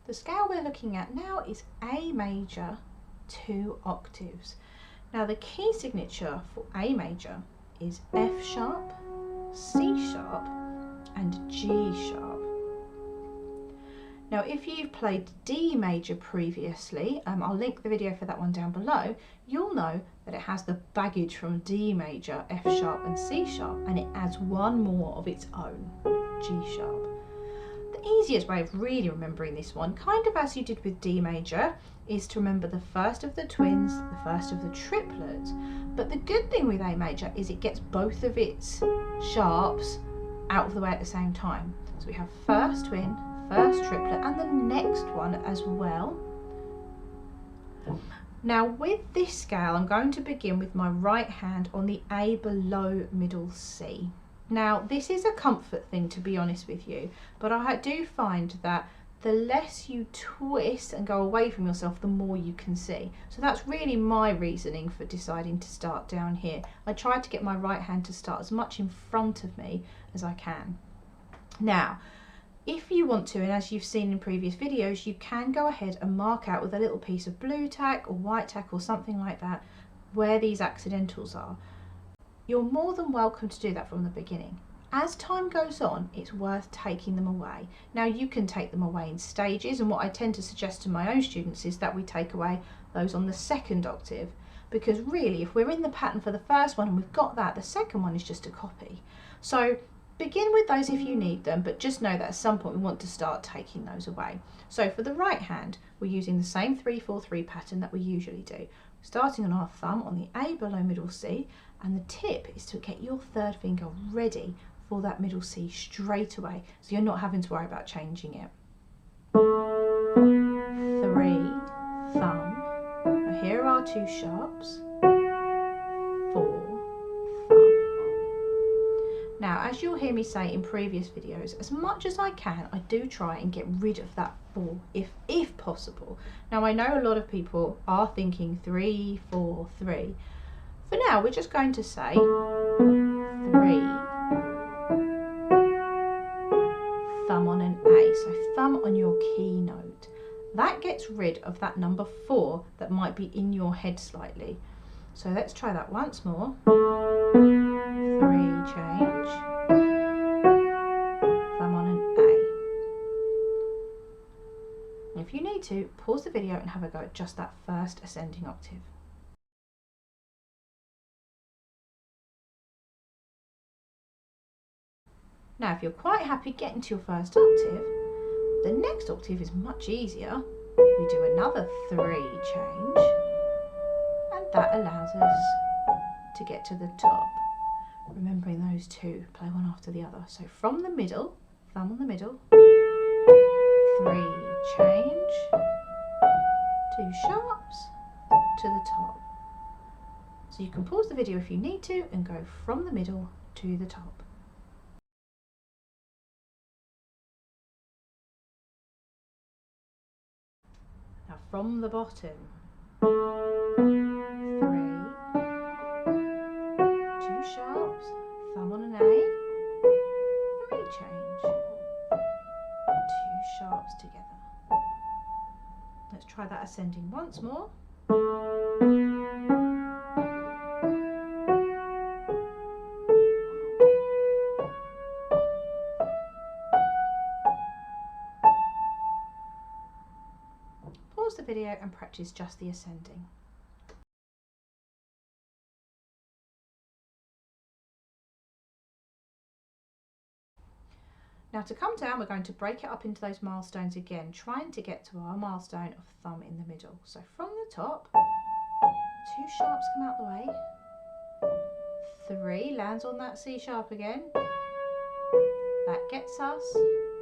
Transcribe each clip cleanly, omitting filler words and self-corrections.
The scale we're looking at now is A major, 2 octaves. Now the key signature for A major is F sharp, C sharp and G sharp. Now if you've played D major previously, I'll link the video for that one down below, you'll know that it has the baggage from D major, F sharp and C sharp, and it adds one more of its own, G sharp. The easiest way of really remembering this one, kind of as you did with D major, is to remember the first of the twins, the first of the triplets. But the good thing with A major is it gets both of its sharps out of the way at the same time. So we have first twin, first triplet and the next one as well. Now with this scale I'm going to begin with my right hand on the A below middle C. Now this is a comfort thing, to be honest with you, but I do find that the less you twist and go away from yourself, the more you can see. So that's really my reasoning for deciding to start down here. I try to get my right hand to start as much in front of me as I can. Now if you want to, and as you've seen in previous videos, you can go ahead and mark out with a little piece of blue tack or white tack or something like that where these accidentals are. You're more than welcome to do that from the beginning. As time goes on, it's worth taking them away. Now you can take them away in stages, and what I tend to suggest to my own students is that we take away those on the second octave, because really if we're in the pattern for the first one and we've got that, the second one is just a copy. So begin with those if you need them, but just know that at some point we want to start taking those away. So for the right hand, we're using the same 3-4-3 pattern that we usually do. Starting on our thumb on the A below middle C, and the tip is to get your third finger ready for that middle C straight away, so you're not having to worry about changing it. 3, thumb. Now here are our 2 sharps. 4, thumb. Now, as you'll hear me say in previous videos, as much as I can, I do try and get rid of that 4 if possible. Now, I know a lot of people are thinking 3, 4, 3. For now, we're just going to say 3, thumb on an A, so thumb on your key note. That gets rid of that number 4 that might be in your head slightly. So let's try that once more. 3, change, thumb on an A. If you need to, pause the video and have a go at just that first ascending octave. Now if you're quite happy getting to your first octave, the next octave is much easier. We do another 3 change, and that allows us to get to the top. Remembering those 2, play one after the other. So from the middle, thumb on the middle, 3 change, 2 sharps to the top. So you can pause the video if you need to and go from the middle to the top. Now from the bottom, 3, 2 sharps, thumb on an A, 3 change, 2 sharps together. Let's try that ascending once more. Pause the video and practice just the ascending. Now to come down, we're going to break it up into those milestones again, trying to get to our milestone of thumb in the middle. So from the top, 2 sharps come out the way, 3 lands on that C sharp again. That gets us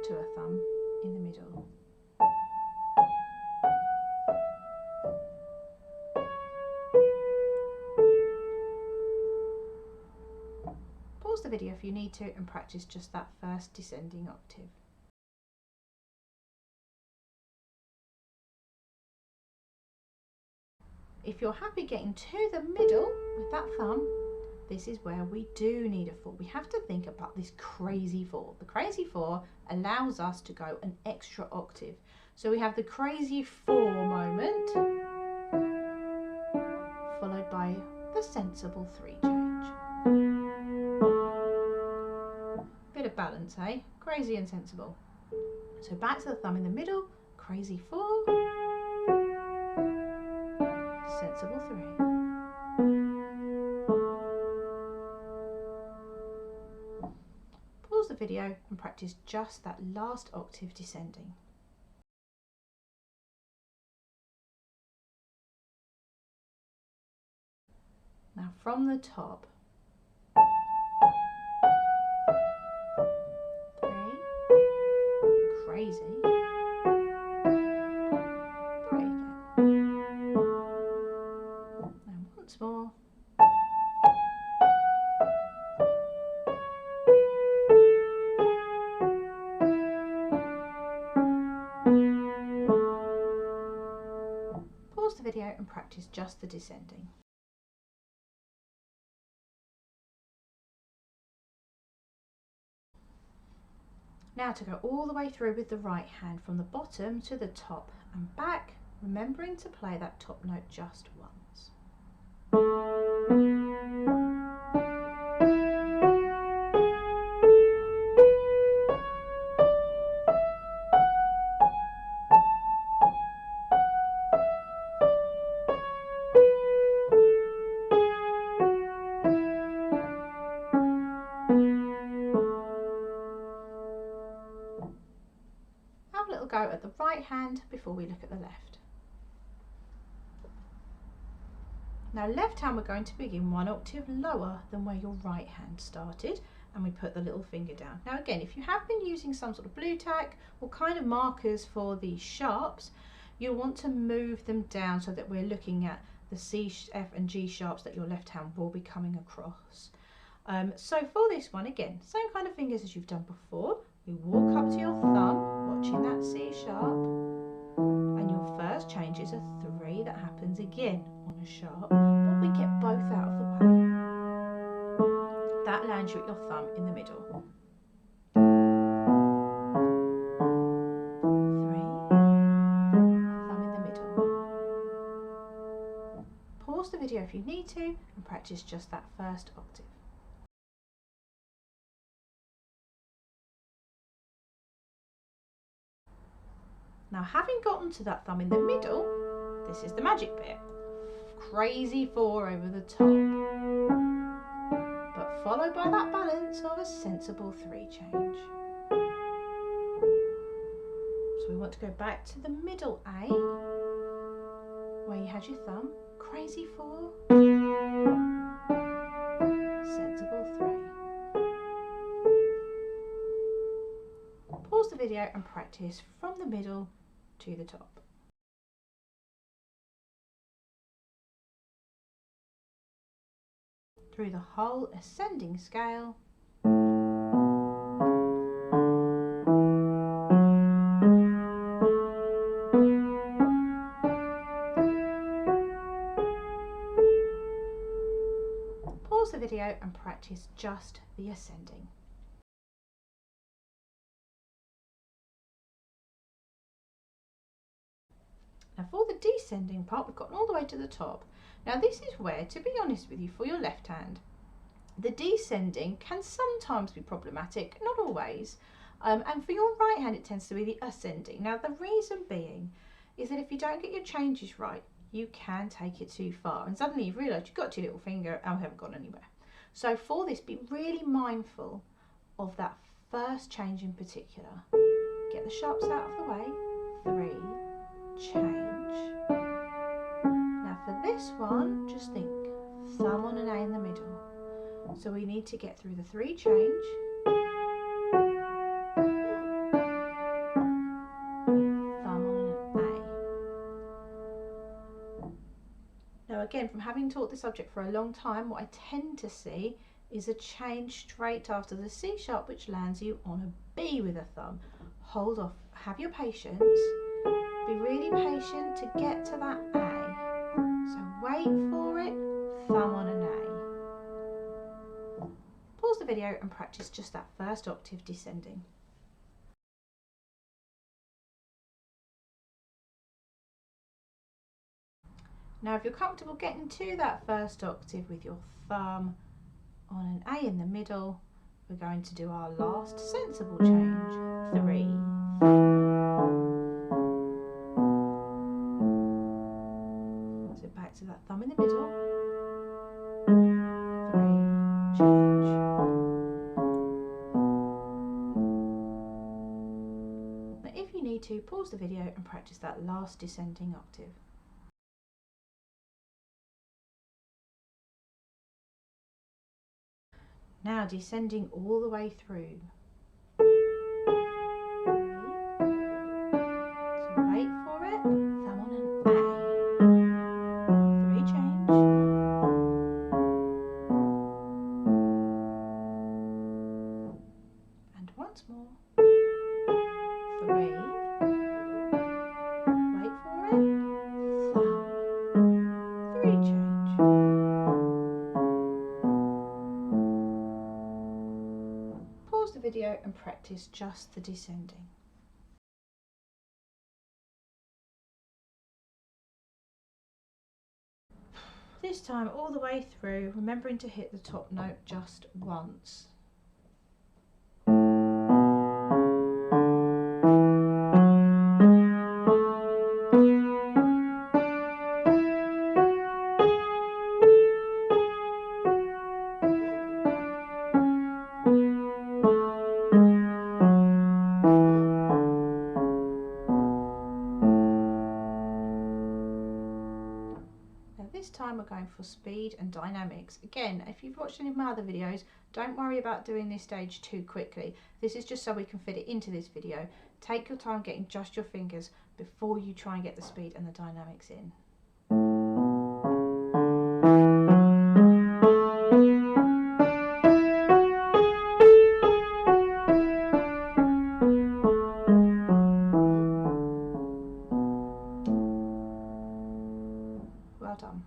to a thumb in the middle. Pause the video if you need to and practice just that first descending octave. If you're happy getting to the middle with that thumb, this is where we do need a 4. We have to think about this crazy 4. The crazy 4 allows us to go an extra octave. So we have the crazy 4 moment, followed by the sensible 3 change. Bit of balance, eh? Crazy and sensible. So back to the thumb in the middle, crazy 4, sensible 3. Pause the video and practice just that last octave descending. Now from the top, 3, crazy, 3 again. And once more. Pause the video and practice just the descending. Now to go all the way through with the right hand from the bottom to the top and back, remembering to play that top note just once. Have a little go at the right hand before we look at the left. Now left hand, we're going to begin 1 octave lower than where your right hand started, and we put the little finger down. Now again, if you have been using some sort of blue tack or kind of markers for the sharps, you'll want to move them down so that we're looking at the C, F and G sharps that your left hand will be coming across. So for this one, again, same kind of fingers as you've done before. We walk up to your thumb, watching that C sharp, and your first change is a 3 that happens again on a sharp, but we get both out of the way. That lands you at your thumb in the middle. 3, thumb in the middle. Pause the video if you need to and practice just that first octave. Now having gotten to that thumb in the middle, this is the magic bit. Crazy 4 over the top, but followed by that balance of a sensible 3 change. So we want to go back to the middle A, where you had your thumb, crazy 4, sensible 3. Pause the video and practice from the middle to the top. Through the whole ascending scale. Pause the video and practice just the ascending. Now for the descending part, we've gotten all the way to the top. Now this is where, to be honest with you, for your left hand, the descending can sometimes be problematic, not always. And for your right hand, it tends to be the ascending. Now the reason being is that if you don't get your changes right, you can take it too far. And suddenly you've realised you've got your little finger and we haven't gone anywhere. So for this, be really mindful of that first change in particular. Get the sharps out of the way. 3, change. Now for this one, just think thumb on an A in the middle. So we need to get through the 3 change, thumb on an A. Now again, from having taught the subject for a long time, what I tend to see is a change straight after the C sharp, which lands you on a B with a thumb. Hold off, have your patience. Be really patient to get to that A. So wait for it, thumb on an A. Pause the video and practice just that first octave descending. Now if you're comfortable getting to that first octave with your thumb on an A in the middle, we're going to do our last sensible change. 3. So back to that thumb in the middle. 3, change. Now if you need to, pause the video and practice that last descending octave. Now descending all the way through. 3. So wait for it, thumb on an A. 3, change. And once more. 3. Wait for it, thumb. 3, change. Pause the video and practice just the descending. This time all the way through, remembering to hit the top note just once. This time we're going for speed and dynamics. Again, if you've watched any of my other videos, don't worry about doing this stage too quickly. This is just so we can fit it into this video. Take your time getting just your fingers before you try and get the speed and the dynamics in. Well done.